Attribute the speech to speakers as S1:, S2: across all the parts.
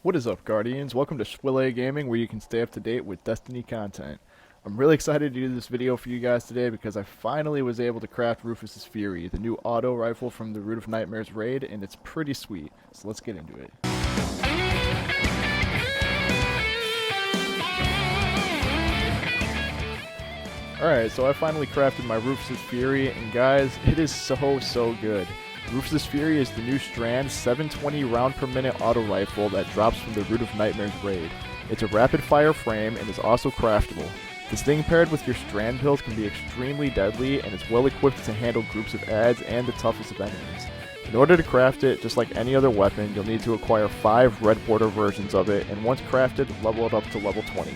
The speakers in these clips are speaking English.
S1: What is up, Guardians? Welcome to Schwille Gaming, where you can stay up to date with Destiny content. I'm really excited to do this video for you guys today because I finally was able to craft Rufus's Fury, the new auto rifle from the Root of Nightmares raid, and it's pretty sweet. So let's get into it. Alright, so I finally crafted my Rufus's Fury, and guys, it is so good. Rufus's Fury is the new Strand 720 round per minute auto rifle that drops from the Root of Nightmares raid. It's a rapid fire frame and is also craftable. This thing paired with your Strand build can be extremely deadly, and it's well equipped to handle groups of adds and the toughest of enemies. In order to craft it, just like any other weapon, you'll need to acquire 5 red border versions of it, and once crafted, level it up to level 20.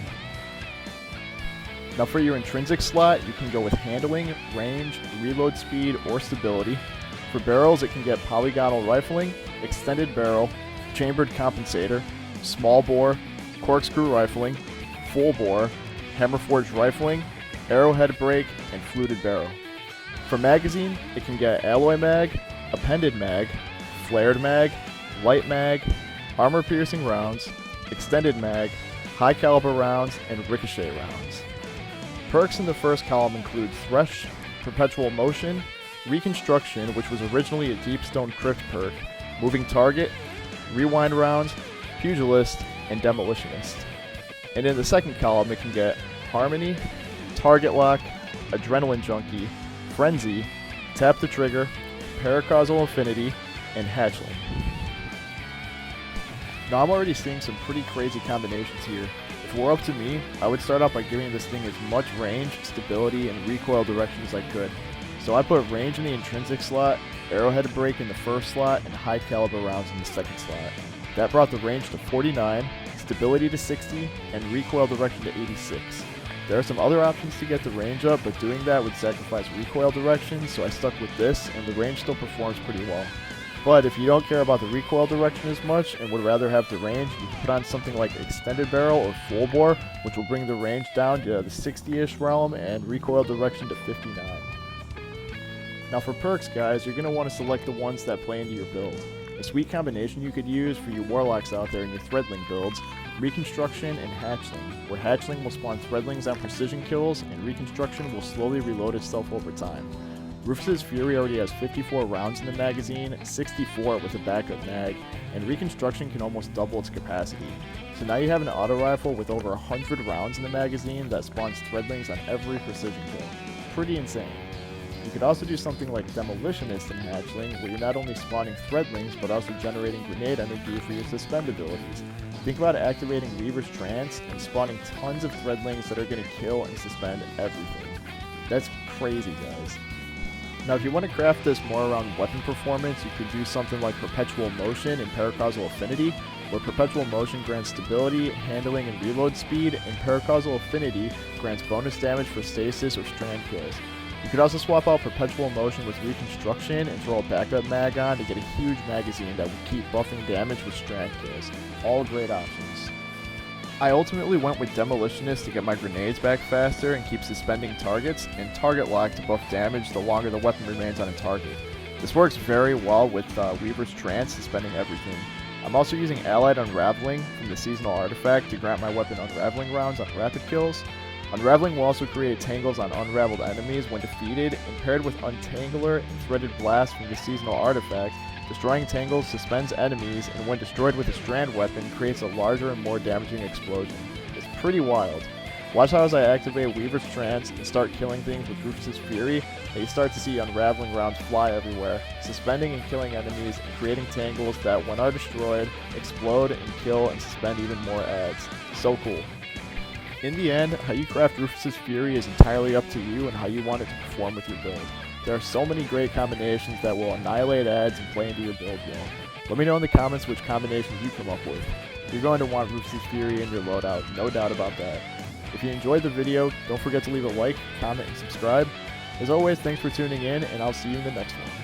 S1: Now for your intrinsic slot, you can go with handling, range, reload speed, or stability. For barrels, it can get polygonal rifling, extended barrel, chambered compensator, small bore, corkscrew rifling, full bore, hammerforged rifling, arrowhead brake, and fluted barrel. For magazine, it can get alloy mag, appended mag, flared mag, light mag, armor-piercing rounds, extended mag, high caliber rounds, and ricochet rounds. Perks in the first column include Thresh, Perpetual Motion, Reconstruction, which was originally a Deepstone Crypt perk, Moving Target, Rewind Rounds, Pugilist, and Demolitionist. And in the second column, it can get Harmony, Target Lock, Adrenaline Junkie, Frenzy, Tap the Trigger, Paracausal Affinity, and Hatchling. Now I'm already seeing some pretty crazy combinations here. If it were up to me, I would start out by giving this thing as much range, stability, and recoil direction as I could. So I put range in the intrinsic slot, arrowhead brake in the first slot, and high caliber rounds in the second slot. That brought the range to 49, stability to 60, and recoil direction to 86. There are some other options to get the range up, but doing that would sacrifice recoil direction, so I stuck with this, and the range still performs pretty well. But if you don't care about the recoil direction as much and would rather have the range, you can put on something like extended barrel or full bore, which will bring the range down to the 60-ish realm and recoil direction to 59. Now for perks, guys, you're going to want to select the ones that play into your build. A sweet combination you could use for you warlocks out there in your threadling builds: Reconstruction and Hatchling, where Hatchling will spawn threadlings on precision kills and Reconstruction will slowly reload itself over time. Rufus's Fury already has 54 rounds in the magazine, 64 with a backup mag, and Reconstruction can almost double its capacity. So now you have an auto rifle with over 100 rounds in the magazine that spawns threadlings on every precision kill. Pretty insane. You could also do something like Demolitionist in Hatchling, where you're not only spawning threadlings, but also generating grenade energy for your suspend abilities. Think about activating Weaver's Trance and spawning tons of threadlings that are going to kill and suspend everything. That's crazy, guys. Now if you want to craft this more around weapon performance, you could do something like Perpetual Motion and Paracausal Affinity, where Perpetual Motion grants stability, handling, and reload speed, and Paracausal Affinity grants bonus damage for stasis or strand kills. You could also swap out Perpetual Motion with Reconstruction and throw a backup mag on to get a huge magazine that would keep buffing damage with strand kills. All great options. I ultimately went with Demolitionist to get my grenades back faster and keep suspending targets, and Target Lock to buff damage the longer the weapon remains on a target. This works very well with Weaver's Trance suspending everything. I'm also using Allied Unraveling from the Seasonal Artifact to grant my weapon Unraveling rounds on rapid kills. Unraveling will also create tangles on unraveled enemies when defeated, and paired with Untangler and Threaded Blast from the Seasonal Artifact, destroying tangles suspends enemies, and when destroyed with a strand weapon, creates a larger and more damaging explosion. It's pretty wild. Watch how as I activate Weaver's Trance and start killing things with Rufus's Fury, that you start to see unraveling rounds fly everywhere, suspending and killing enemies, and creating tangles that, when are destroyed, explode and kill and suspend even more adds. So cool. In the end, how you craft Rufus's Fury is entirely up to you and how you want it to perform with your build. There are so many great combinations that will annihilate adds and play into your build well. Let me know in the comments which combinations you come up with. You're going to want Rufus's Fury in your loadout, no doubt about that. If you enjoyed the video, don't forget to leave a like, comment, and subscribe. As always, thanks for tuning in, and I'll see you in the next one.